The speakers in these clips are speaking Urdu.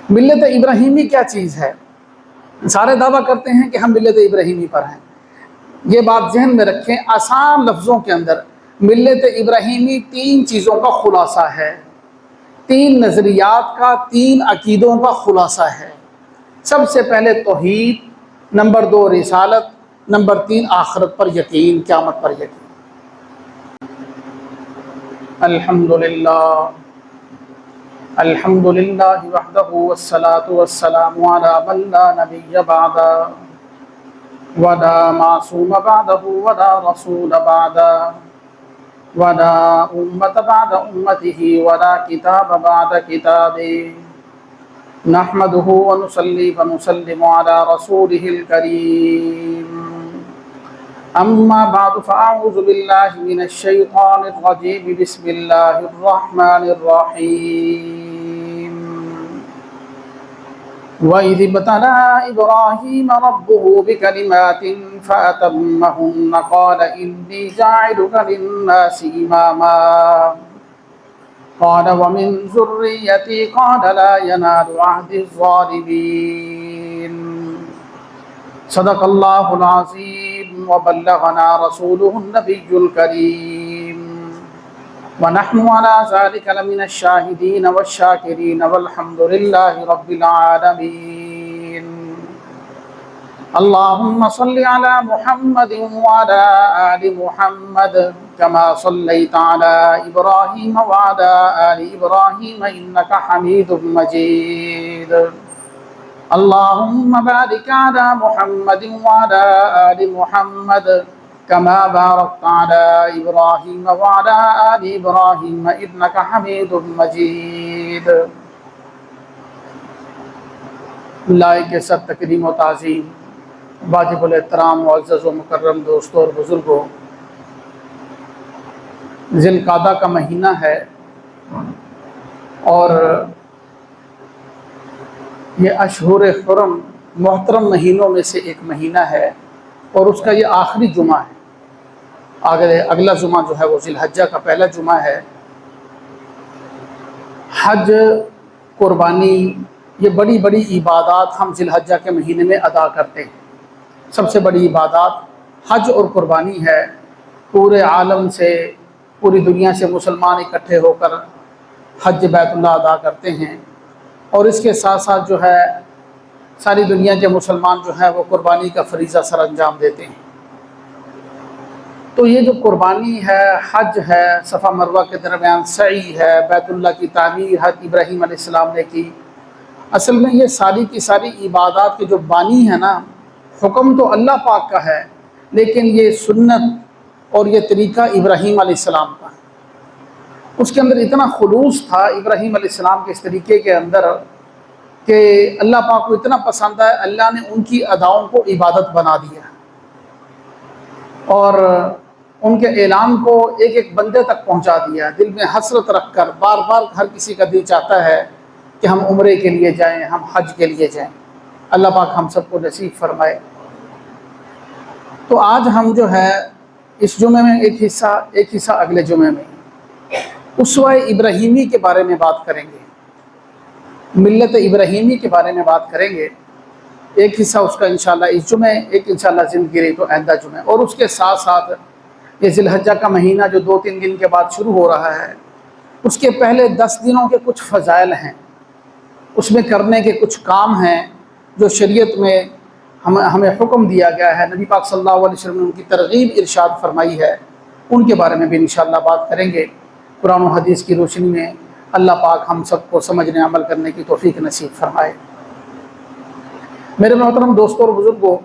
ملت ابراہیمی کیا چیز ہے؟ سارے دعویٰ کرتے ہیں کہ ہم ملت ابراہیمی پر ہیں۔ یہ بات ذہن میں رکھیں، آسان لفظوں کے اندر ملت ابراہیمی 3 چیزوں کا خلاصہ ہے، 3 نظریات کا، 3 عقیدوں کا خلاصہ ہے۔ سب سے پہلے توحید، نمبر 2 رسالت، نمبر 3 آخرت پر یقین، قیامت پر یقین۔ الحمدللہ الحمدللہ وحدہ والصلاة والسلام علی من لا نبی بعدہ ولا معصوم بعدہ ولا رسول بعدہ ولا امت بعد امتہ ولا کتاب بعد کتابہ نحمدہ ونصلی ونسلم علی رسولہ الکریم اما بعد فاعوذ باللہ من الشیطان الرجیم بسم اللہ الرحمن الرحیم وَإِذِ ابْتَلَىٰ إِبْرَاهِيمَ رَبُّهُ بِكَلِمَاتٍ فَأَتَمَّهُنَّ قَالَ إِنِّي جَاعِلُكَ لِلنَّاسِ إِمَامًا قَالَ وَمِن ذُرِّيَّتِي قَالَ لَا يَنَالُ عَهْدِي الظَّالِمِينَ صدق اللہ العظیم وبلغنا رسولہ النبی الکریم ونحن على ذلك لمن الشاہدین والشاکرین والحمد للہ رب العالمین اللہم صل علی محمد وعلى آل محمد كما صلیت علی ابراہیم وعلى آل ابراہیم انکا حمید مجید اللہم بارک علی محمد وعلى آل محمد كما باركت على إبراهيم وعلى آل إبراهيم إنك حميد مجيد۔ لائق سب تکریم و تعظیم، واجب الاحترام معزز و مکرم دوستوں اور بزرگوں، ذی القعدہ کا مہینہ ہے اور یہ اشہر حرم محترم مہینوں میں سے ایک مہینہ ہے اور اس کا یہ آخری جمعہ ہے۔ اگلا جمعہ جو ہے وہ ذی الحجہ کا پہلا جمعہ ہے۔ حج، قربانی، یہ بڑی بڑی عبادات ہم ذی الحجہ کے مہینے میں ادا کرتے ہیں۔ سب سے بڑی عبادات حج اور قربانی ہے۔ پورے عالم سے، پوری دنیا سے مسلمان اکٹھے ہو کر حج بیت اللہ ادا کرتے ہیں، اور اس کے ساتھ ساتھ جو ہے ساری دنیا کے مسلمان جو ہے وہ قربانی کا فریضہ سر انجام دیتے ہیں۔ تو یہ جو قربانی ہے، حج ہے، صفا مروہ کے درمیان سعی ہے، بیت اللہ کی تعمیر حضرت ابراہیم علیہ السلام نے کی، اصل میں یہ ساری کی ساری عبادات کے جو بانی ہے نا، حکم تو اللہ پاک کا ہے، لیکن یہ سنت اور یہ طریقہ ابراہیم علیہ السلام کا ہے۔ اس کے اندر اتنا خلوص تھا ابراہیم علیہ السلام کے اس طریقے کے اندر کہ اللہ پاک کو اتنا پسند ہے، اللہ نے ان کی اداؤں کو عبادت بنا دیا اور ان کے اعلان کو ایک ایک بندے تک پہنچا دیا، دل میں حسرت رکھ کر۔ بار بار ہر کسی کا دل چاہتا ہے کہ ہم عمرے کے لیے جائیں، ہم حج کے لیے جائیں۔ اللہ پاک ہم سب کو نصیب فرمائے۔ تو آج ہم جو ہے اس جمعے میں ایک حصہ اگلے جمعے میں اسوہ ابراہیمی کے بارے میں بات کریں گے، ملت ابراہیمی کے بارے میں بات کریں گے۔ ایک حصہ اس کا انشاءاللہ اس جمعے، ایک انشاءاللہ زندگی رہی تو آئندہ جمعے، اور اس کے ساتھ ساتھ یہ ذی الحجہ کا مہینہ جو 2-3 دن کے بعد شروع ہو رہا ہے، اس کے پہلے 10 دنوں کے کچھ فضائل ہیں، اس میں کرنے کے کچھ کام ہیں جو شریعت میں ہمیں حکم دیا گیا ہے، نبی پاک صلی اللہ علیہ وسلم نے ان کی ترغیب ارشاد فرمائی ہے، ان کے بارے میں بھی انشاءاللہ بات کریں گے۔ قرآن و حدیث کی روشنی میں اللہ پاک ہم سب کو سمجھنے عمل کرنے کی توفیق نصیب فرمائے۔ میرے محترم دوستوں اور بزرگوں،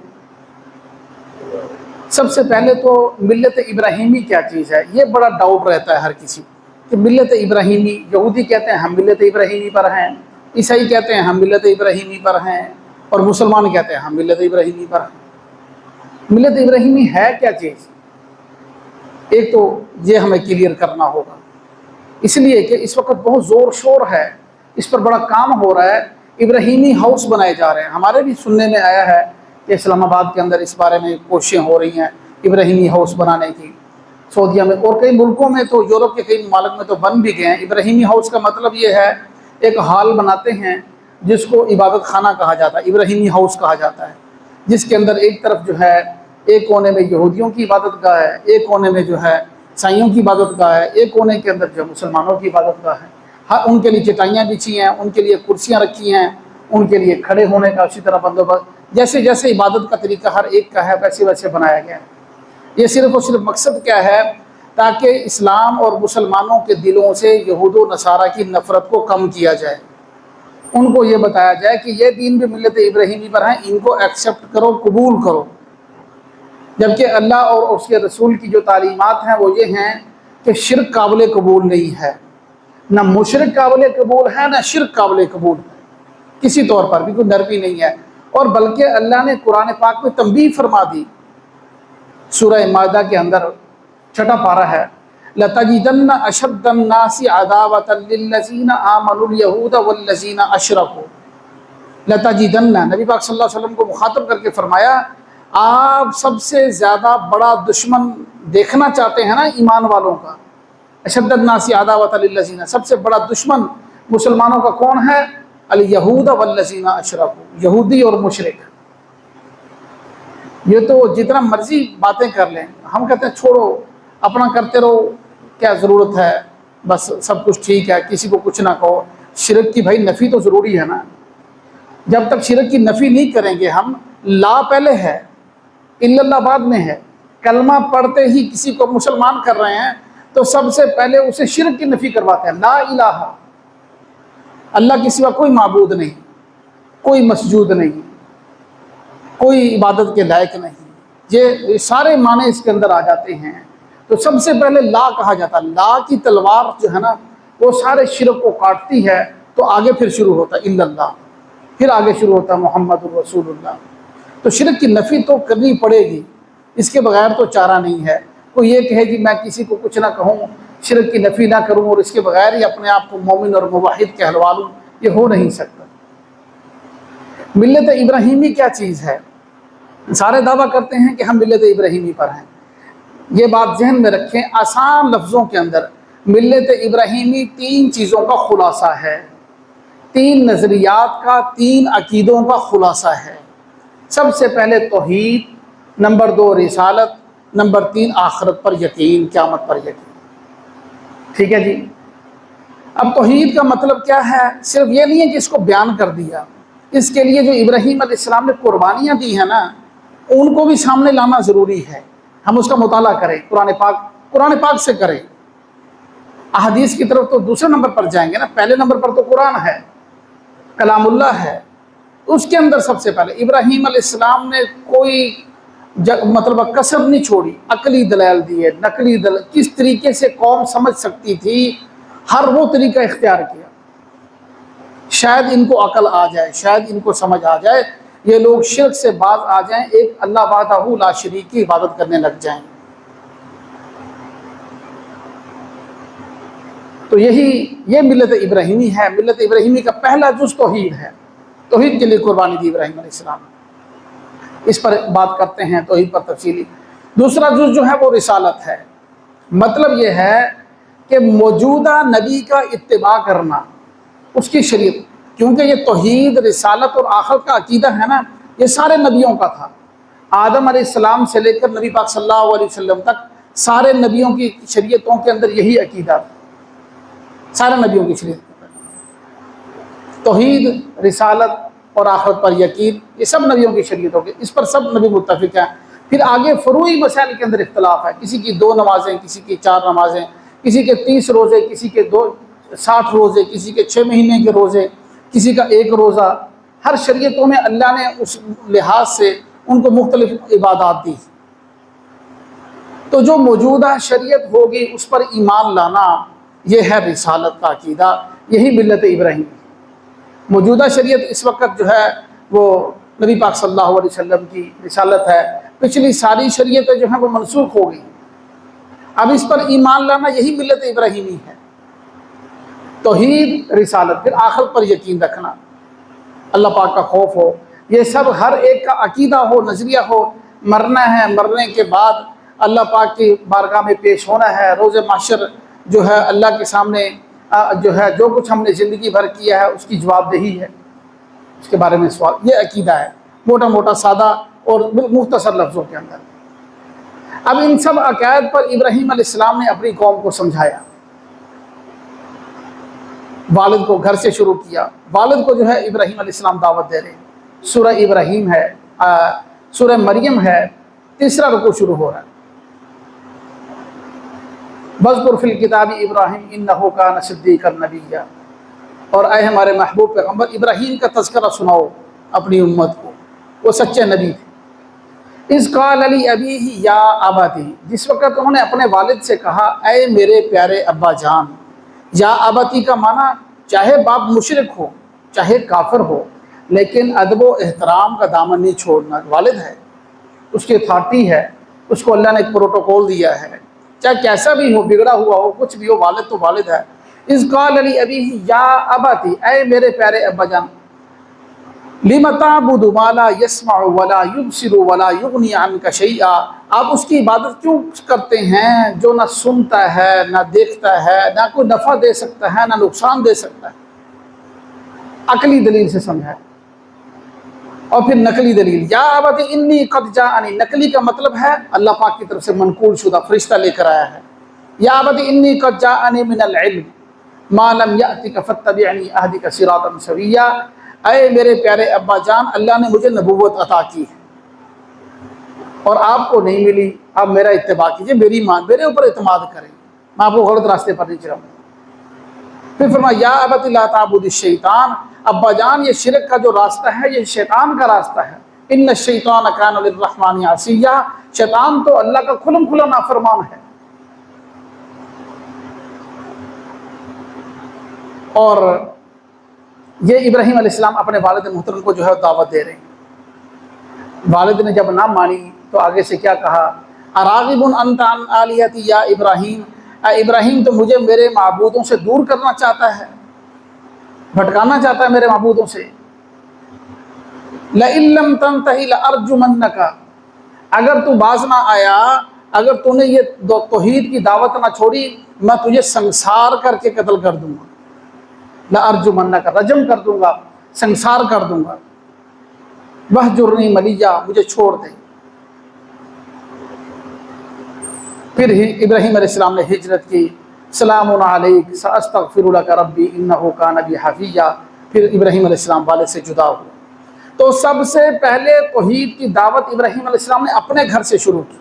سب سے پہلے تو ملت ابراہیمی کیا چیز ہے، یہ بڑا ڈاؤٹ رہتا ہے ہر کسی کہ ملت ابراہیمی، یہودی کہتے ہیں ہم ملت ابراہیمی پر ہیں، عیسائی کہتے ہیں ہم ملت ابراہیمی پر ہیں، اور مسلمان کہتے ہیں ہم ملت ابراہیمی پر ہیں۔ ملت ابراہیمی ہے کیا چیز؟ ایک تو یہ ہمیں کلیئر کرنا ہوگا، اس لیے کہ اس وقت بہت زور شور ہے، اس پر بڑا کام ہو رہا ہے، ابراہیمی ہاؤس بنائے جا رہے ہیں۔ ہمارے بھی سننے میں آیا ہے کہ اسلام آباد کے اندر اس بارے میں کوششیں ہو رہی ہیں ابراہیمی ہاؤس بنانے کی، سعودیہ میں اور کئی ملکوں میں، تو یورپ کے کئی ممالک میں تو بن بھی گئے ہیں۔ ابراہیمی ہاؤس کا مطلب یہ ہے ایک ہال بناتے ہیں جس کو عبادت خانہ کہا جاتا ہے، ابراہیمی ہاؤس کہا جاتا ہے، جس کے اندر ایک طرف جو ہے ایک کونے میں یہودیوں کی عبادت گاہ ہے، ایک کونے میں جو ہے عیسائیوں کی عبادت گاہ ہے، ایک کونے کے اندر جو مسلمانوں کی عبادت گاہ ہے۔ ہاں، ان کے لیے چٹائیاں بچھی ہیں، ان کے لیے کرسیاں رکھی ہیں، ان کے لیے کھڑے ہونے کا اسی طرح بندوبست، جیسے جیسے عبادت کا طریقہ ہر ایک کا ہے ویسے ویسے بنایا گیا ہے۔ یہ صرف اور صرف مقصد کیا ہے؟ تاکہ اسلام اور مسلمانوں کے دلوں سے یہود و نصارہ کی نفرت کو کم کیا جائے، ان کو یہ بتایا جائے کہ یہ دین بھی ملت ابراہیمی پر ہیں، ان کو ایکسیپٹ کرو، قبول کرو۔ جبکہ اللہ اور اس کے رسول کی جو تعلیمات ہیں وہ یہ ہیں کہ شرک قابل قبول نہیں ہے، نہ مشرک قابل قبول ہے، نہ شرک قابل قبول ہے کسی طور پر بھی، کوئی نرمی نہیں ہے۔ اور بلکہ اللہ نے قرآن پاک میں تنبیہ فرما دی، سورہ مائدہ کے اندر 6واں پارہ ہے، لَتَجِدَنَّ أَشَدَّ النَّاسِ عَدَاوَةً لِلَّذِينَ آمَنُوا الْيَهُودَ وَالَّذِينَ أَشْرَكُوا۔ لَتَجِدَنَّ، نبی پاک صلی اللہ علیہ وسلم کو مخاطب کر کے فرمایا آپ سب سے زیادہ بڑا دشمن دیکھنا چاہتے ہیں نا ایمان والوں کا، اشد الناس عداوۃ للذین، سب سے بڑا دشمن مسلمانوں کا کون ہے؟ الیہود والذین اشرکوا، یہودی اور مشرک۔ یہ تو جتنا مرضی باتیں کر لیں، ہم کہتے ہیں چھوڑو اپنا کرتے رہو، کیا ضرورت ہے، بس سب کچھ ٹھیک ہے، کسی کو کچھ نہ کہو۔ شرک کی بھائی نفی تو ضروری ہے نا، جب تک شرک کی نفی نہیں کریں گے ہم، لا پہلے ہے الا اللہ بعد میں ہے، کلمہ پڑھتے ہی کسی کو مسلمان کر رہے ہیں تو سب سے پہلے اسے شرک کی نفی کرواتے ہیں، لا الہ، اللہ کے سوا کوئی معبود نہیں، کوئی مسجود نہیں، کوئی عبادت کے لائق نہیں، یہ سارے معنی اس کے اندر آ جاتے ہیں۔ تو سب سے پہلے لا کہا جاتا ہے، لا کی تلوار جو ہے نا وہ سارے شرک کو کاٹتی ہے، تو آگے پھر شروع ہوتا ہے الا اللہ، پھر آگے شروع ہوتا ہے محمد الرسول اللہ۔ تو شرک کی نفی تو کرنی پڑے گی، اس کے بغیر تو چارہ نہیں ہے۔ کوئی یہ کہے کہ میں کسی کو کچھ نہ کہوں، شرک کی نفی نہ کروں اور اس کے بغیر ہی اپنے آپ کو مومن اور موحد کہلوا لوں، یہ ہو نہیں سکتا۔ ملت ابراہیمی کیا چیز ہے؟ سارے دعویٰ کرتے ہیں کہ ہم ملت ابراہیمی پر ہیں، یہ بات ذہن میں رکھیں، آسان لفظوں کے اندر ملت ابراہیمی 3 چیزوں کا خلاصہ ہے، 3 نظریات کا، 3 عقیدوں کا خلاصہ ہے۔ سب سے پہلے توحید، نمبر 2 رسالت، نمبر 3 آخرت پر یقین، قیامت پر یقین۔ ٹھیک ہے جی؟ اب توحید کا مطلب کیا ہے؟ صرف یہ نہیں ہے کہ اس کو بیان کر دیا، اس کے لیے جو ابراہیم علیہ السلام نے قربانیاں دی ہیں نا، ان کو بھی سامنے لانا ضروری ہے۔ ہم اس کا مطالعہ کریں، قرآن پاک سے کریں، احادیث کی طرف تو دوسرے نمبر پر جائیں گے نا، پہلے نمبر پر تو قرآن ہے، کلام اللہ ہے۔ اس کے اندر سب سے پہلے ابراہیم علیہ السلام نے کوئی مطلب کسر نہیں چھوڑی، عقلی دلائل دیے، نقلی دلائل، کس طریقے سے قوم سمجھ سکتی تھی ہر وہ طریقہ اختیار کیا، شاید ان کو عقل آ جائے، شاید ان کو سمجھ آ جائے، یہ لوگ شرک سے باز آ جائیں، ایک اللہ وحدہ لا شریک کی عبادت کرنے لگ جائیں۔ تو یہ ملت ابراہیمی ہے۔ ملت ابراہیمی کا پہلا جز توحید ہے، توحید کے لیے قربانی دی ابراہیم علیہ السلام، اس پر بات کرتے ہیں توحید پر تفصیلی۔ دوسرا جز جو ہے وہ رسالت ہے، مطلب یہ ہے کہ موجودہ نبی کا اتباع کرنا، اس کی شریعت، کیونکہ یہ توحید، رسالت اور آخرت کا عقیدہ ہے نا، یہ سارے نبیوں کا تھا، آدم علیہ السلام سے لے کر نبی پاک صلی اللہ علیہ وسلم تک سارے نبیوں کی شریعتوں کے اندر یہی عقیدہ تھا، سارے نبیوں کی شریعت، توحید، رسالت اور آخرت پر یقین، یہ سب نبیوں کی شریعتوں کے، اس پر سب نبی متفق ہیں۔ پھر آگے فروعی مسائل کے اندر اختلاف ہے، کسی کی 2 نمازیں، کسی کی 4 نمازیں، کسی کے 30 روزے، کسی کے 60 روزے، کسی کے 6 مہینے کے روزے، کسی کا 1 روزہ، ہر شریعتوں میں اللہ نے اس لحاظ سے ان کو مختلف عبادات دی۔ تو جو موجودہ شریعت ہوگی اس پر ایمان لانا، یہ ہے رسالت کا عقیدہ، یہی ملت ابراہیم۔ موجودہ شریعت اس وقت جو ہے وہ نبی پاک صلی اللہ علیہ وسلم کی رسالت ہے، پچھلی ساری شریعتیں جو ہیں وہ منسوخ ہو گئی، اب اس پر ایمان لانا یہی ملت ابراہیمی ہے، توحید، رسالت، پھر آخرت پر یقین رکھنا، اللہ پاک کا خوف ہو، یہ سب ہر ایک کا عقیدہ ہو، نظریہ ہو، مرنا ہے، مرنے کے بعد اللہ پاک کی بارگاہ میں پیش ہونا ہے، روز محشر جو ہے اللہ کے سامنے جو ہے جو کچھ ہم نے زندگی بھر کیا ہے اس کی جواب دہی ہے۔ اس کے بارے میں سوال. یہ عقیدہ ہے موٹا موٹا سادہ اور مختصر لفظوں کے اندر. اب ان سب عقائد پر ابراہیم علیہ السلام نے اپنی قوم کو سمجھایا. والد کو گھر سے شروع کیا. والد کو جو ہے ابراہیم علیہ السلام دعوت دے رہے ہیں. سورہ ابراہیم ہے, سورہ مریم ہے, تیسرا رکوع شروع ہو رہا ہے. وَاذْكُرْ فِي الْكِتَابِ ابراہیم اِنَّهُ كَانَ صِدِّيقًا نَبِيًّا. اور اے ہمارے محبوب پیغمبر ابراہیم کا تذکرہ سناؤ اپنی امت کو, وہ سچے نبی تھے. اِذْ قَالَ لِأَبِيهِ يَا أَبَتِ, جس وقت انہوں نے اپنے والد سے کہا اے میرے پیارے ابا جان. یا ابتی کا معنی چاہے باپ مشرک ہو چاہے کافر ہو, لیکن ادب و احترام کا دامن نہیں چھوڑنا. والد ہے, اس کی اتھارٹی ہے, اس کو اللہ نے ایک پروٹوکول دیا ہے, چاہے کیسا بھی ہو, بگڑا ہوا ہو, کچھ بھی ہو, والد تو والد ہے. اِذْ قَالَ لِأَبِيهِ يَا أَبَتِ, اے میرے پیارے ابا جان. لِمَ تَعْبُدُ مَا لَا يَسْمَعُ وَلَا يُبْصِرُ وَلَا يُغْنِي عَنْكَ شَيْئًا. آپ اس کی عبادت کیوں کرتے ہیں جو نہ سنتا ہے, نہ دیکھتا ہے, نہ کوئی نفع دے سکتا ہے, نہ نقصان دے سکتا ہے. عقلی دلیل سے سمجھا. اور پھر نقلی دلیل, یا ابت انی قد جاءنی. نقلی کا مطلب ہے اللہ پاک کی طرف سے منقول شدہ فرشتہ لے کر آیا ہے. یا ابت انی قد جاءنی من العلم ما لم یأتک فاتبعنی اہدک صراطا سویا. اے میرے پیارے ابا جان, اللہ نے مجھے نبوت عطا کی ہے اور آپ کو نہیں ملی, آپ میرا اتباع کیجئے, میرے اوپر اعتماد کریں, میں آپ کو غلط راستے پر نہیں چلاؤں. پھر فرمایا یا ابت لا تعبد الشیطان. ابا جان, یہ شرک کا جو راستہ ہے یہ شیطان کا راستہ ہے. ان الشیطان کان للرحمن عصیا. شیطان تو اللہ کا کھلم کھلا نافرمان ہے. اور یہ ابراہیم علیہ السلام اپنے والد محترم کو جو ہے دعوت دے رہے ہیں. والد نے جب نہ مانی تو آگے سے کیا کہا, اراغب انت عن آلیہتی یا ابراہیم. اے ابراہیم, تو مجھے میرے معبودوں سے دور کرنا چاہتا ہے, بھٹکانا چاہتا ہے میرے معبودوں سے. لئن لم تنتہی لارجمنک. اگر تو باز نہ آیا, اگر تو نے یہ توحید کی دعوت نہ چھوڑی, میں تجھے سنسار کر کے قتل کر دوں گا. لارجمنک, رجم کر دوں گا, سنسار کر دوں گا. وہجرنی ملیہ, مجھے چھوڑ دے. پھر ابراہیم علیہ السلام نے ہجرت کی. سلام علیک ساستغفر لک ربی انہ کان بی حفیہ. پھر ابراہیم علیہ السلام والد سے جدا ہوئے. تو سب سے پہلے توحید کی دعوت ابراہیم علیہ السلام نے اپنے گھر سے شروع کی.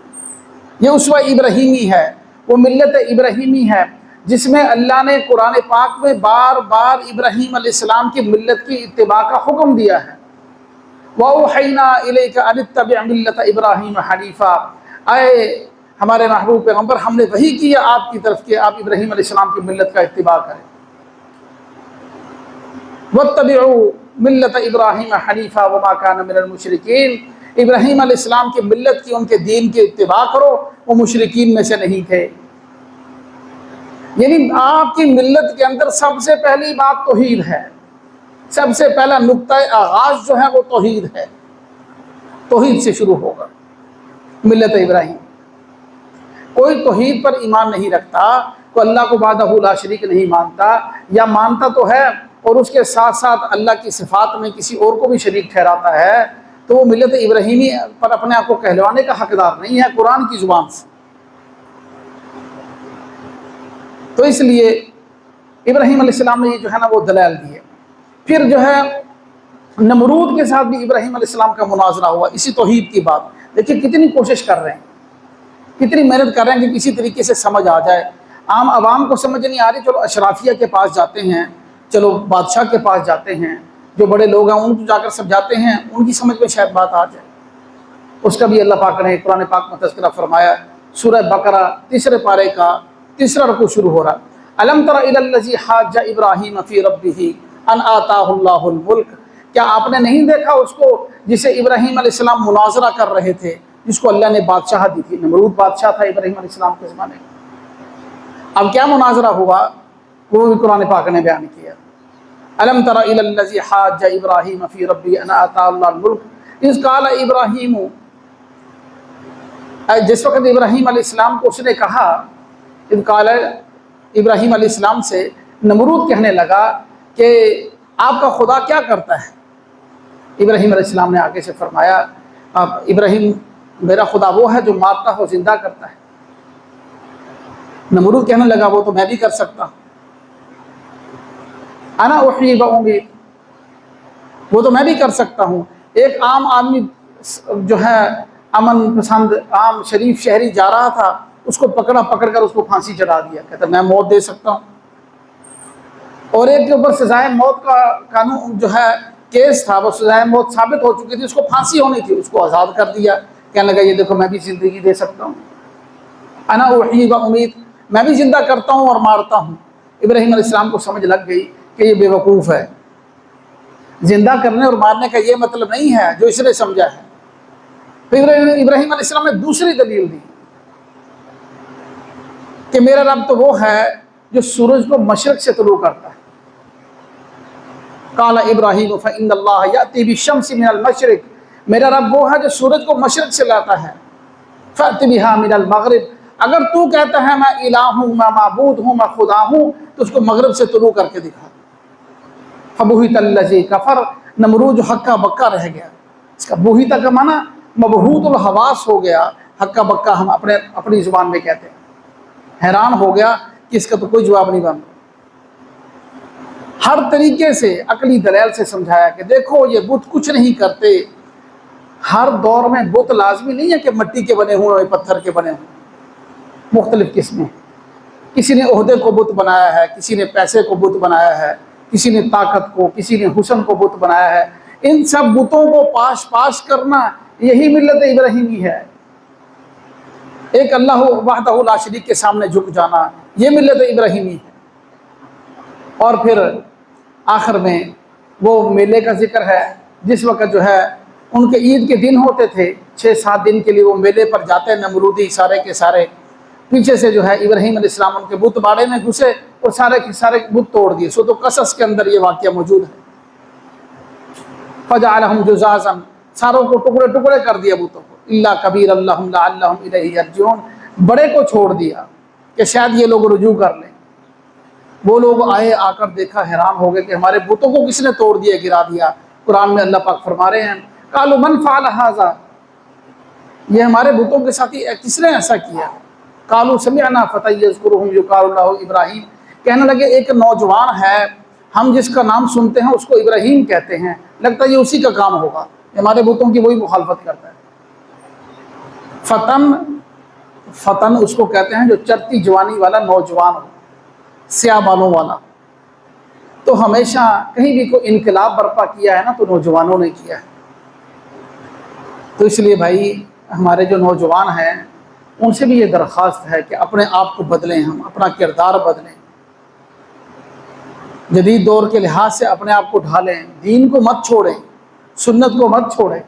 یہ اسوہ ابراہیمی ہے, وہ ملت ابراہیمی ہے جس میں اللہ نے قرآن پاک میں بار بار ابراہیم علیہ السلام کی ملت کی اتباع کا حکم دیا ہے. وَأَوْحَيْنَا إِلَيْكَ أَنِ اتَّبِعْ مِلَّةَ إِبْرَاهِيمَ حَنِيفًا. اے ہمارے محبوب پیغمبر, ہم نے وحی کیا آپ کی طرف کہ آپ ابراہیم علیہ السلام کی ملت کا اتباع کریں. وَاتَّبِعُوا مِلَّةَ إِبْرَاهِيمَ حَنِيفًا وَمَا كَانَ مِنَ الْمُشْرِكِينَ. ابراہیم علیہ السلام کی ملت کی, ان کے دین کی اتباع کرو, وہ مشرکین میں سے نہیں تھے. یعنی آپ کی ملت کے اندر سب سے پہلی بات توحید ہے. سب سے پہلا نقطہ آغاز جو ہے وہ توحید ہے. توحید سے شروع ہوگا ملت ابراہیم. کوئی توحید پر ایمان نہیں رکھتا, کوئی اللہ کو وحدہ لا شریک نہیں مانتا, یا مانتا تو ہے اور اس کے ساتھ ساتھ اللہ کی صفات میں کسی اور کو بھی شریک ٹھہراتا ہے, تو وہ ملت ابراہیمی پر اپنے آپ کو کہلوانے کا حقدار نہیں ہے قرآن کی زبان سے. تو اس لیے ابراہیم علیہ السلام نے یہ جو ہے نا وہ دلائل دیے. پھر جو ہے نمرود کے ساتھ بھی ابراہیم علیہ السلام کا مناظرہ ہوا اسی توحید کی بات. دیکھیے کتنی کوشش کر رہے ہیں, کتنی محنت کر رہے ہیں کہ کسی طریقے سے سمجھ آ جائے. عام عوام کو سمجھ نہیں آ رہی, چلو اشرافیہ کے پاس جاتے ہیں, چلو بادشاہ کے پاس جاتے ہیں, جو بڑے لوگ ہیں ان کو جا کر سمجھاتے ہیں, ان کی سمجھ میں شاید بات آ جائے. اس کا بھی اللہ پاک نے قرآن پاک میں تذکرہ فرمایا. سورہ بقرہ تیسرے پارے کا تیسرا رکوع شروع ہو رہا. الم تر الی الذی حاج ابراہیم فی ربہ ان آتاہ اللہ الملک. کیا آپ نے نہیں دیکھا اس کو جسے ابراہیم علیہ السلام مناظرہ کر رہے تھے, جس کو اللہ نے بادشاہ دی تھی. نمرود بادشاہ تھا ابراہیم علیہ السلام کے زمانے میں. اب کیا مناظرہ ہوا وہ بھی قرآن پاک نے بیان کیا. الم تر الی الذی حاج ابراہیم فی ربہ ان آتاہ اللہ الملک اذ قال ابراہیم. جس وقت ابراہیم علیہ السلام کو اس نے کہا, اذ قال ابراہیم علیہ السلام سے نمرود کہنے لگا کہ آپ کا خدا کیا کرتا ہے, ابراہیم علیہ السلام نے آگے سے فرمایا ابراہیم میرا خدا وہ ہے جو مارتا ہو زندہ کرتا ہے۔ نمرود کہنے لگا وہ تو میں بھی کر سکتا ہوں، انا احیی و امیت، وہ تو میں بھی کر سکتا ہوں۔ ایک عام آدمی جو ہے امن پسند عام شریف شہری جا رہا تھا، اس کو پکڑ کر اس کو پھانسی چڑھا دیا، کہتا میں موت دے سکتا ہوں۔ اور ایک کے اوپر سزائے موت کا قانون جو ہے کیس تھا، وہ سزائے موت ثابت ہو چکی تھی، اس کو پھانسی ہونی تھی، اس کو آزاد کر دیا۔ کہنے لگا یہ دیکھو میں بھی زندگی دے سکتا ہوں، انا احیی و امیت، میں بھی زندہ کرتا ہوں اور مارتا ہوں۔ ابراہیم علیہ السلام کو سمجھ لگ گئی کہ یہ بے وقوف ہے، زندہ کرنے اور مارنے کا یہ مطلب نہیں ہے جو اس نے سمجھا ہے۔ پھر ابراہیم علیہ السلام نے دوسری دلیل دی کہ میرا رب تو وہ ہے جو سورج کو مشرق سے طلوع کرتا ہے۔ قال ابراہیم فإن اللہ یأتی بالشمس من المشرق، میرا رب وہ ہے جو سورج کو مشرق سے لاتا ہے۔ فأت بها من المغرب، اگر تو کہتا ہے میں الہ ہوں، میں معبود ہوں، میں خدا ہوں، تو اس کو مغرب سے طلوع کر کے دکھا۔ فبہت الذی کفر، نمرود جو ہکا بکا رہ گیا۔ اس کا بہیتا کا معنی مبہوت الحواس ہو گیا، ہکا بکا ہم اپنی زبان میں کہتے ہیں، حیران ہو گیا کہ اس کا تو کوئی جواب نہیں بن رہا۔ ہر طریقے سے عقلی دلیل سے سمجھایا کہ دیکھو یہ بت کچھ نہیں کرتے۔ ہر دور میں بت لازمی نہیں ہے کہ مٹی کے بنے ہوں یا پتھر کے بنے ہوں، مختلف قسمیں۔ کسی نے عہدے کو بت بنایا ہے، کسی نے پیسے کو بت بنایا ہے، کسی نے طاقت کو، کسی نے حسن کو بت بنایا ہے۔ ان سب بتوں کو پاش کرنا یہی ملت ابراہیمی ہے۔ ایک اللہ وحدہ لا شریک کے سامنے جھک جانا، یہ ملت ابراہیمی ہے۔ اور پھر آخر میں وہ میلے کا ذکر ہے، جس وقت جو ہے ان کے عید کے دن ہوتے تھے، 6-7 دن کے لیے وہ میلے پر جاتے، نمرودی سارے کے سارے پیچھے سے جو ہے ابراہیم علیہ السلام ان کے بت باڑے میں گھسے اور سارے کے سارے بت توڑ دیے۔ سورۃ القصص کے اندر یہ واقعہ موجود ہے۔ فجعلہم جذاذا، ساروں کو ٹکڑے ٹکڑے کر دیا بتوں کو، الا کبیر لہم لعلہم الیہ یرجعون، بڑے کو چھوڑ دیا کہ شاید یہ لوگ رجوع کر لیں۔ وہ لوگ آئے، آ کر دیکھا، حیران ہو گئے کہ ہمارے بتوں کو کس نے توڑ دیا، گرا دیا۔ قرآن میں اللہ پاک فرما رہے ہیں قالوا من فعل ھذا، یہ ہمارے بتوں کے ساتھ کس نے ایسا کیا؟ قالوا سمعنا فتى يذكرهم يقال له ابراہیم، کہنے لگے ایک نوجوان ہے ہم جس کا نام سنتے ہیں اس کو ابراہیم کہتے ہیں، لگتا ہے یہ اسی کا کام ہوگا، ہمارے بتوں کی وہی مخالفت کرتا ہے۔ فتن اس کو کہتے ہیں جو چرتی جوانی والا نوجوان ہو، سیاہ بالوں والا۔ تو ہمیشہ کہیں بھی کوئی انقلاب برپا کیا ہے نا تو نوجوانوں نے کیا ہے۔ تو اس لیے بھائی ہمارے جو نوجوان ہیں ان سے بھی یہ درخواست ہے کہ اپنے آپ کو بدلیں، ہم اپنا کردار بدلیں، جدید دور کے لحاظ سے اپنے آپ کو ڈھالیں، دین کو مت چھوڑیں، سنت کو مت چھوڑیں،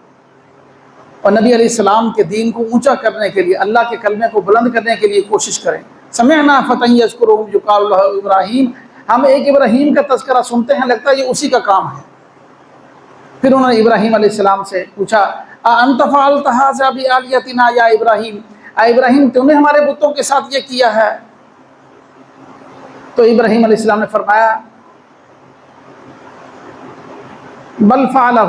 اور نبی علیہ السلام کے دین کو اونچا کرنے کے لیے، اللہ کے کلمے کو بلند کرنے کے لیے کوشش کریں۔ سمعنا فتى يذكرهم يقال له ابراہیم، ہم ایک ابراہیم کا تذکرہ سنتے ہیں، لگتا ہے یہ اسی کا کام ہے۔ پھر انہوں نے ابراہیم علیہ السلام سے پوچھا انت فعلت ھذا بآلیتنا یا ابراہیم، اے ابراہیم تم نے ہمارے بتوں کے ساتھ یہ کیا ہے؟ تو ابراہیم علیہ السلام نے فرمایا بل فعلہ،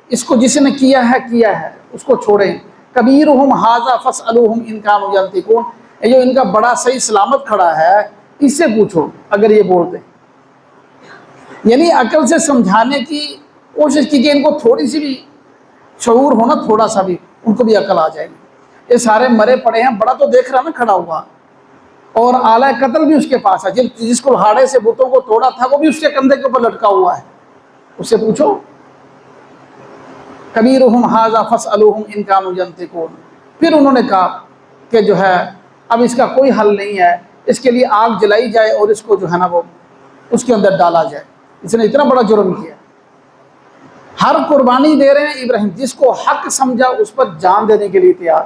اس کو جس نے کیا ہے اس کو چھوڑیں۔ کبیرہم ھذا فاسألوہم ان کانوا ینطقون، یہ جو ان کا بڑا صحیح سلامت کھڑا ہے اس سے پوچھو اگر یہ بولتے۔ یعنی عقل سے سمجھانے کی کوشش کی کہ ان کو تھوڑی سی بھی شعور ہونا، تھوڑا سا بھی ان کو بھی عقل آ جائے گی۔ یہ سارے مرے پڑے ہیں، بڑا تو دیکھ رہا نا کھڑا ہوا، اور آلہ قتل بھی اس کے پاس ہے، جس کو ہاڑے سے بتوں کو توڑا تھا وہ بھی اس کے کندھے کے اوپر لٹکا ہوا ہے، اس سے پوچھو۔ کبیرہم ھذا فاسألوہم ان کانوا ینطقون۔ پھر انہوں نے کہا کہ جو ہے اب اس کا کوئی حل نہیں ہے، اس کے لیے آگ جلائی جائے اور اس کو جو ہے نا وہ اس کے اندر ڈالا جائے، اس نے اتنا بڑا جرم کیا۔ ہر قربانی دے رہے ہیں ابراہیم، جس کو حق سمجھا اس پر جان دینے کے لیے تیار۔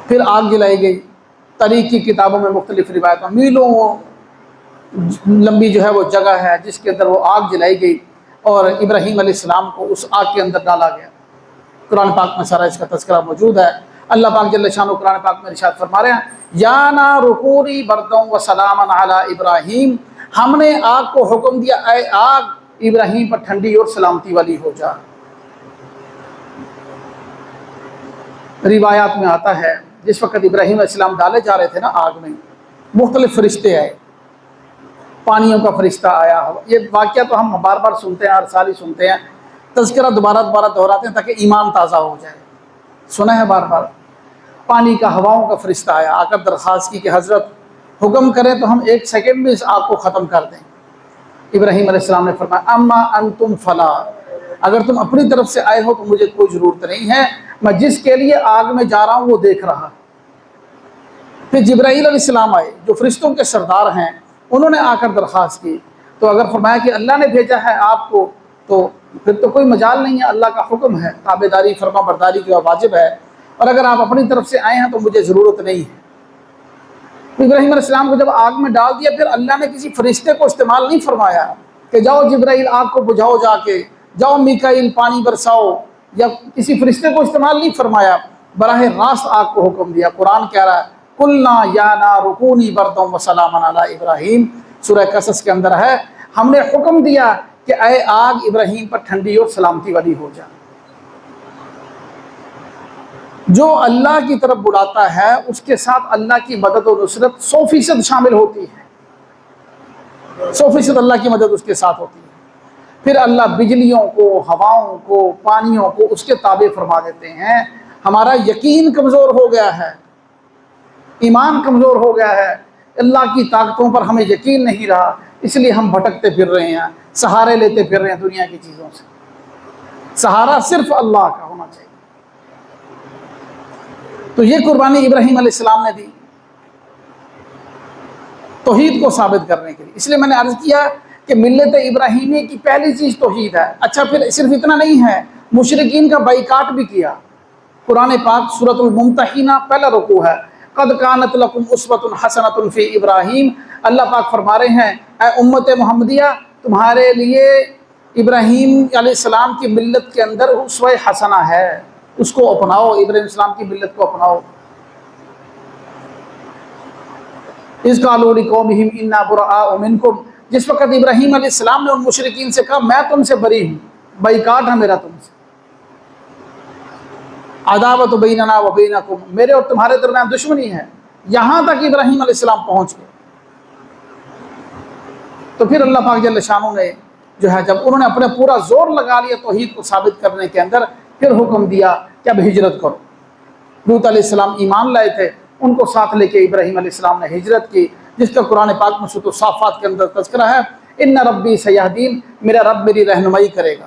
پھر آگ جلائی گئی، تاریخ کی کتابوں میں مختلف روایتوں، میلوں لمبی جو ہے وہ جگہ ہے جس کے اندر وہ آگ جلائی گئی اور ابراہیم علیہ السلام کو اس آگ کے اندر ڈالا گیا۔ قرآن پاک میں سارا اس کا تذکرہ موجود ہے۔ اللہ پاک جل شانہ قرآن پاک میں ارشاد فرما رہے ہیں یا نار کونی بردا و سلاما علی ابراہیم، ہم نے آگ کو حکم دیا اے آگ ابراہیم پر ٹھنڈی اور سلامتی والی ہو جا۔ روایات میں آتا ہے جس وقت ابراہیم علیہ السلام ڈالے جا رہے تھے نا آگ میں، مختلف فرشتے آئے، پانیوں کا فرشتہ آیا۔ یہ واقعہ تو ہم بار بار سنتے ہیں، ہر سال ہی سنتے ہیں، تذکرہ دوبارہ دہراتے ہیں تاکہ ایمان تازہ ہو جائے، سنا ہے بار بار۔ پانی کا، ہواؤں کا فرشتہ آیا، آ کر درخواست کی کہ حضرت حکم کریں تو ہم 1 سیکنڈ میں اس آگ کو ختم کر دیں۔ ابراہیم علیہ السلام نے فرمایا اما انتم فلا، اگر تم اپنی طرف سے آئے ہو تو مجھے کوئی ضرورت نہیں ہے، میں جس کے لیے آگ میں جا رہا ہوں وہ دیکھ رہا۔ پھر جبرائیل علیہ السلام آئے جو فرشتوں کے سردار ہیں، انہوں نے آ کر درخواست کی، تو اگر فرمایا کہ اللہ نے بھیجا ہے آپ کو تو پھر تو کوئی مجال نہیں ہے، اللہ کا حکم ہے، تابعداری فرما برداری کی واجب ہے، اور اگر آپ اپنی طرف سے آئے ہیں تو مجھے ضرورت نہیں ہے۔ ابراہیم علیہ السلام کو جب آگ میں ڈال دیا، پھر اللہ نے کسی فرشتے کو استعمال نہیں فرمایا کہ جاؤ جبرائیل آگ کو بجھاؤ، جا کے جاؤ میکائیل پانی برساؤ، یا کسی فرشتے کو استعمال نہیں فرمایا، براہ راست آگ کو حکم دیا۔ قرآن کہہ رہا ہے قلنا یا نار کونی بردا وسلاما علی ابراہیم، سورہ قصص کے اندر ہے، ہم نے حکم دیا کہ اے آگ ابراہیم پر ٹھنڈی اور سلامتی والی ہو جا۔ جو اللہ کی طرف بلاتا ہے اس کے ساتھ اللہ کی مدد و نصرت 100% شامل ہوتی ہے، 100% اللہ کی مدد اس کے ساتھ ہوتی ہے۔ پھر اللہ بجلیوں کو، ہواؤں کو، پانیوں کو اس کے تابع فرما دیتے ہیں۔ ہمارا یقین کمزور ہو گیا ہے، ایمان کمزور ہو گیا ہے، اللہ کی طاقتوں پر ہمیں یقین نہیں رہا، اس لیے ہم بھٹکتے پھر رہے ہیں، سہارے لیتے پھر رہے ہیں دنیا کی چیزوں سے۔ سہارا صرف اللہ کا ہونا چاہیے۔ تو یہ قربانی ابراہیم علیہ السلام نے دی توحید کو ثابت کرنے کے لیے۔ اس لیے میں نے عرض کیا کہ ملت ابراہیمی کی پہلی چیز توحید ہے۔ اچھا پھر صرف اتنا نہیں ہے، مشرکین کا بائیکاٹ بھی کیا۔ قرآن پاک سورۃ الممتحنہ پہلا رکوع ہے، قد کانت لکم اسوۃ حسنۃ فی ابراہیم، اللہ پاک فرما رہے ہیں اے امت محمدیہ، تمہارے لیے ابراہیم علیہ السلام کی ملت کے اندر اسوہ حسنہ ہے، اس کو اپناؤ، ابراہیم السلام کی ملت کو اپناؤ۔ اذ قالوا لقومہم انا براء منکم، جس وقت ابراہیم علیہ السلام نے ان مشرکین سے کہا میں تم سے بری ہوں، بائیکاٹ ہے میرا تم سے، عداوت بیننا و بینکم، میرے اور تمہارے درمیان دشمنی ہے، یہاں تک ابراہیم علیہ السلام پہنچ گئے۔ تو پھر اللہ پاک جل شانہ نے جو ہے جب انہوں نے اپنے پورا زور لگا لیا توحید کو ثابت کرنے کے اندر، پھر حکم دیا کہ اب ہجرت کرو۔ لوط علیہ السلام ایمان لائے تھے، ان کو ساتھ لے کے ابراہیم علیہ السلام نے ہجرت کی، جس کا قرآن پاک میں سورۃ الصافات کے اندر تذکرہ ہے، ان ربی سیہدین، میرا رب میری رہنمائی کرے گا۔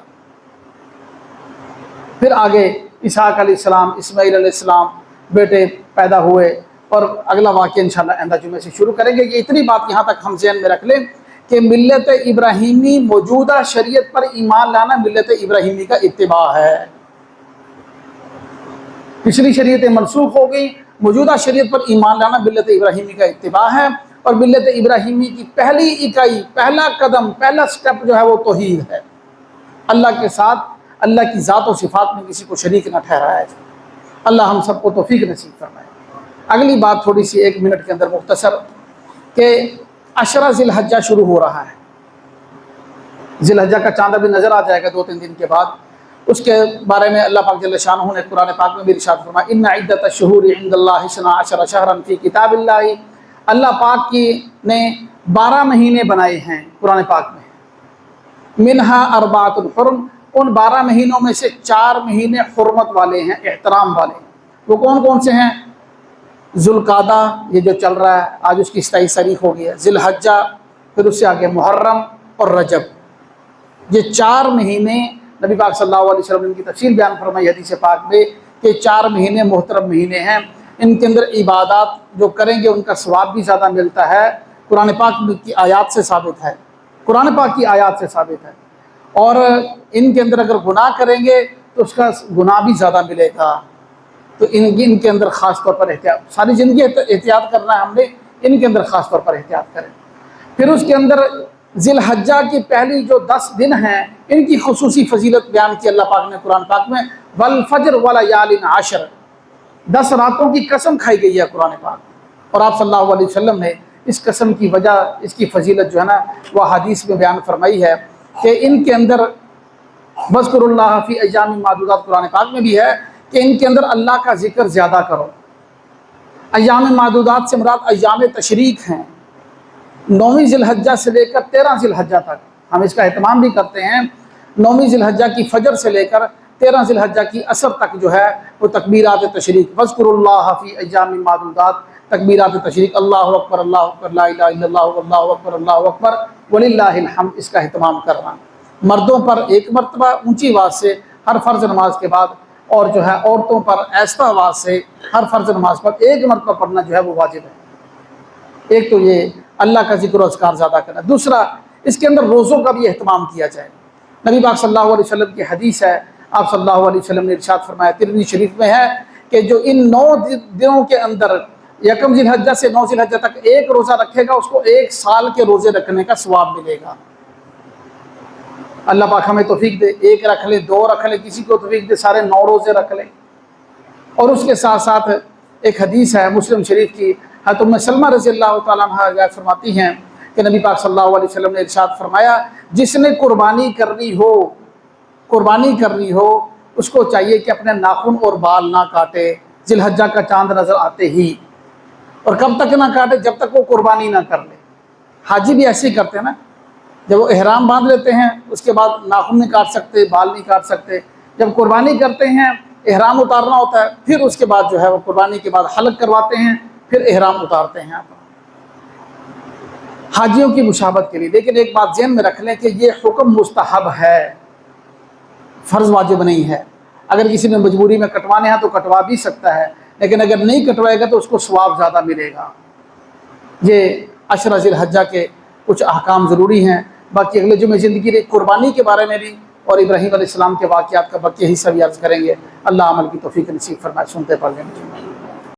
پھر آگے اسحاق علیہ السلام، اسماعیل علیہ السلام بیٹے پیدا ہوئے، اور اگلا واقعہ انشاءاللہ آئندہ جمعے سے شروع کریں گے۔ یہ اتنی بات یہاں تک ہم ذہن میں رکھ لیں کہ ملت ابراہیمی موجودہ شریعت پر ایمان لانا ملت ابراہیمی کا اتباع ہے۔ پچھلی شریعتیں منسوخ ہو گئی، موجودہ شریعت پر ایمان لانا ملت ابراہیمی کا اتباع ہے، اور ملت ابراہیمی کی پہلی اکائی، پہلا قدم، پہلا سٹیپ جو ہے وہ توحید ہے۔ اللہ کے ساتھ اللہ کی ذات و صفات میں کسی کو شریک نہ ٹھہرایا جائے۔ اللہ ہم سب کو توفیق نصیب فرمائے۔ اگلی بات تھوڑی سی 1 منٹ کے اندر مختصر، کہ عشرہ ذی الحجہ شروع ہو رہا ہے، ذی الحجہ کا چاند ابھی نظر آ جائے گا 2-3 دن کے بعد۔ اس کے بارے میں اللہ پاک جل شانہ نے قرآن پاک میں بھی ارشاد فرمایا ان عدۃ الشہور عند اللہ 12 شہرا فی کتاب اللہ، اللہ پاک کی نے 12 مہینے بنائے ہیں قرآن پاک میں، منہا اربعۃ حرم، ان 12 مہینوں میں سے 4 مہینے حرمت والے ہیں، احترام والے ہیں۔ وہ کون کون سے ہیں؟ ذوالقعدہ، یہ جو چل رہا ہے آج اس کی 27 تاریخ ہو گئی ہے، ذی الحجہ، پھر اس سے آگے محرم اور رجب۔ یہ 4 مہینے نبی پاک صلی اللہ علیہ وسلم نے ان کی تفصیل بیان فرمائی حدیث پاک میں کہ 4 مہینے محترم مہینے ہیں، ان کے اندر عبادات جو کریں گے ان کا ثواب بھی زیادہ ملتا ہے، قرآن پاک کی آیات سے ثابت ہے، قرآن پاک کی آیات سے ثابت ہے، اور ان کے اندر اگر گناہ کریں گے تو اس کا گناہ بھی زیادہ ملے گا۔ تو ان کے اندر خاص طور پر احتیاط، ساری زندگی احتیاط کرنا ہے ہم نے، ان کے اندر خاص طور پر احتیاط کریں۔ پھر اس کے اندر ذی الحجہ کی پہلی جو 10 دن ہیں ان کی خصوصی فضیلت بیان کی اللہ پاک نے قرآن پاک میں، والفجر ولیال عشر، 10 راتوں کی قسم کھائی گئی ہے قرآن پاک، اور آپ صلی اللہ علیہ وسلم نے اس قسم کی وجہ، اس کی فضیلت جو ہے نا وہ حدیث میں بیان فرمائی ہے۔ کہ ان کے اندر وَاذْكُرُوا فِي أَيَّامٍ مَّعْدُودَاتٍ قرآن پاک میں بھی ہے کہ ان کے اندر اللہ کا ذکر زیادہ کرو۔ ایام معدودات سے مراد ایام تشریق ہیں، 9ویں ذی الحجہ سے لے کر 13 ذی الحجہ تک ہم اس کا اہتمام بھی کرتے ہیں۔ 9ویں ذی الحجہ کی فجر سے لے کر 13 ذی الحجہ کی عصر تک جو ہے وہ تکبیرات تشریق، وَاذْكُرُوا فِي أَيَّامٍ مَّعْدُودَات، تکبیرات تشریق، اللہ اکبر لا الہ الا اللہ، اللہ اکبر وَلِلَّهِ الْحَمْدُ، اس کا اہتمام کرنا۔ مردوں پر ایک مرتبہ اونچی آواز سے ہر فرض نماز کے بعد، اور جو ہے عورتوں پر آہستہ آواز سے ہر فرض نماز پر ایک مرتبہ پڑھنا جو ہے وہ واجب ہے۔ ایک تو یہ اللہ کا ذکر و اذکار زیادہ کرنا، دوسرا اس کے اندر روزوں کا بھی اہتمام کیا جائے۔ نبی پاک صلی اللہ علیہ وسلم کی حدیث ہے، آپ صلی اللہ علیہ وسلم نے ارشاد فرمایا، ترمذی شریف میں ہے کہ جو ان 9 دنوں کے اندر یکم ذی الحجہ سے 9 ذی الحجہ تک ایک روزہ رکھے گا، اس کو 1 سال کے روزے رکھنے کا ثواب ملے گا۔ اللہ پاک ہمیں توفیق دے، 1 رکھ لے، 2 رکھ لے، کسی کو توفیق دے سارے 9 روزے رکھ لیں۔ اور اس کے ساتھ ساتھ ایک حدیث ہے مسلم شریف کی، حضرت ام سلمہ رضی اللہ تعالیٰ عنہ روایت فرماتی ہیں کہ نبی پاک صلی اللہ علیہ وسلم نے ارشاد فرمایا، جس نے قربانی کرنی ہو اس کو چاہیے کہ اپنے ناخن اور بال نہ کاٹے ذی الحجہ کا چاند نظر آتے ہی۔ اور کب تک نہ کاٹے؟ جب تک وہ قربانی نہ کر لے۔ حاجی بھی ایسے ہی کرتے ہیں نا، جب وہ احرام باندھ لیتے ہیں اس کے بعد ناخن نہیں کاٹ سکتے، بال نہیں کاٹ سکتے، جب قربانی کرتے ہیں احرام اتارنا ہوتا ہے، پھر اس کے بعد جو ہے وہ قربانی کے بعد حلق کرواتے ہیں، پھر احرام اتارتے ہیں حاجیوں کی مشابہت کے لیے۔ لیکن ایک بات ذہن میں رکھ لیں کہ یہ حکم مستحب ہے، فرض واجب نہیں ہے۔ اگر کسی نے مجبوری میں کٹوانے ہیں تو کٹوا بھی سکتا ہے، لیکن اگر نہیں کٹوائے گا تو اس کو ثواب زیادہ ملے گا۔ یہ 10 ذی الحجہ کے کچھ احکام ضروری ہیں۔ باقی اگلے جمعے زندگی کی قربانی کے بارے میں بھی اور ابراہیم علیہ السلام کے واقعات کا باقی حصہ بھی عرض کریں گے۔ اللہ عمل کی توفیق نصیب فرمائے۔ سنتے پڑھ لیں۔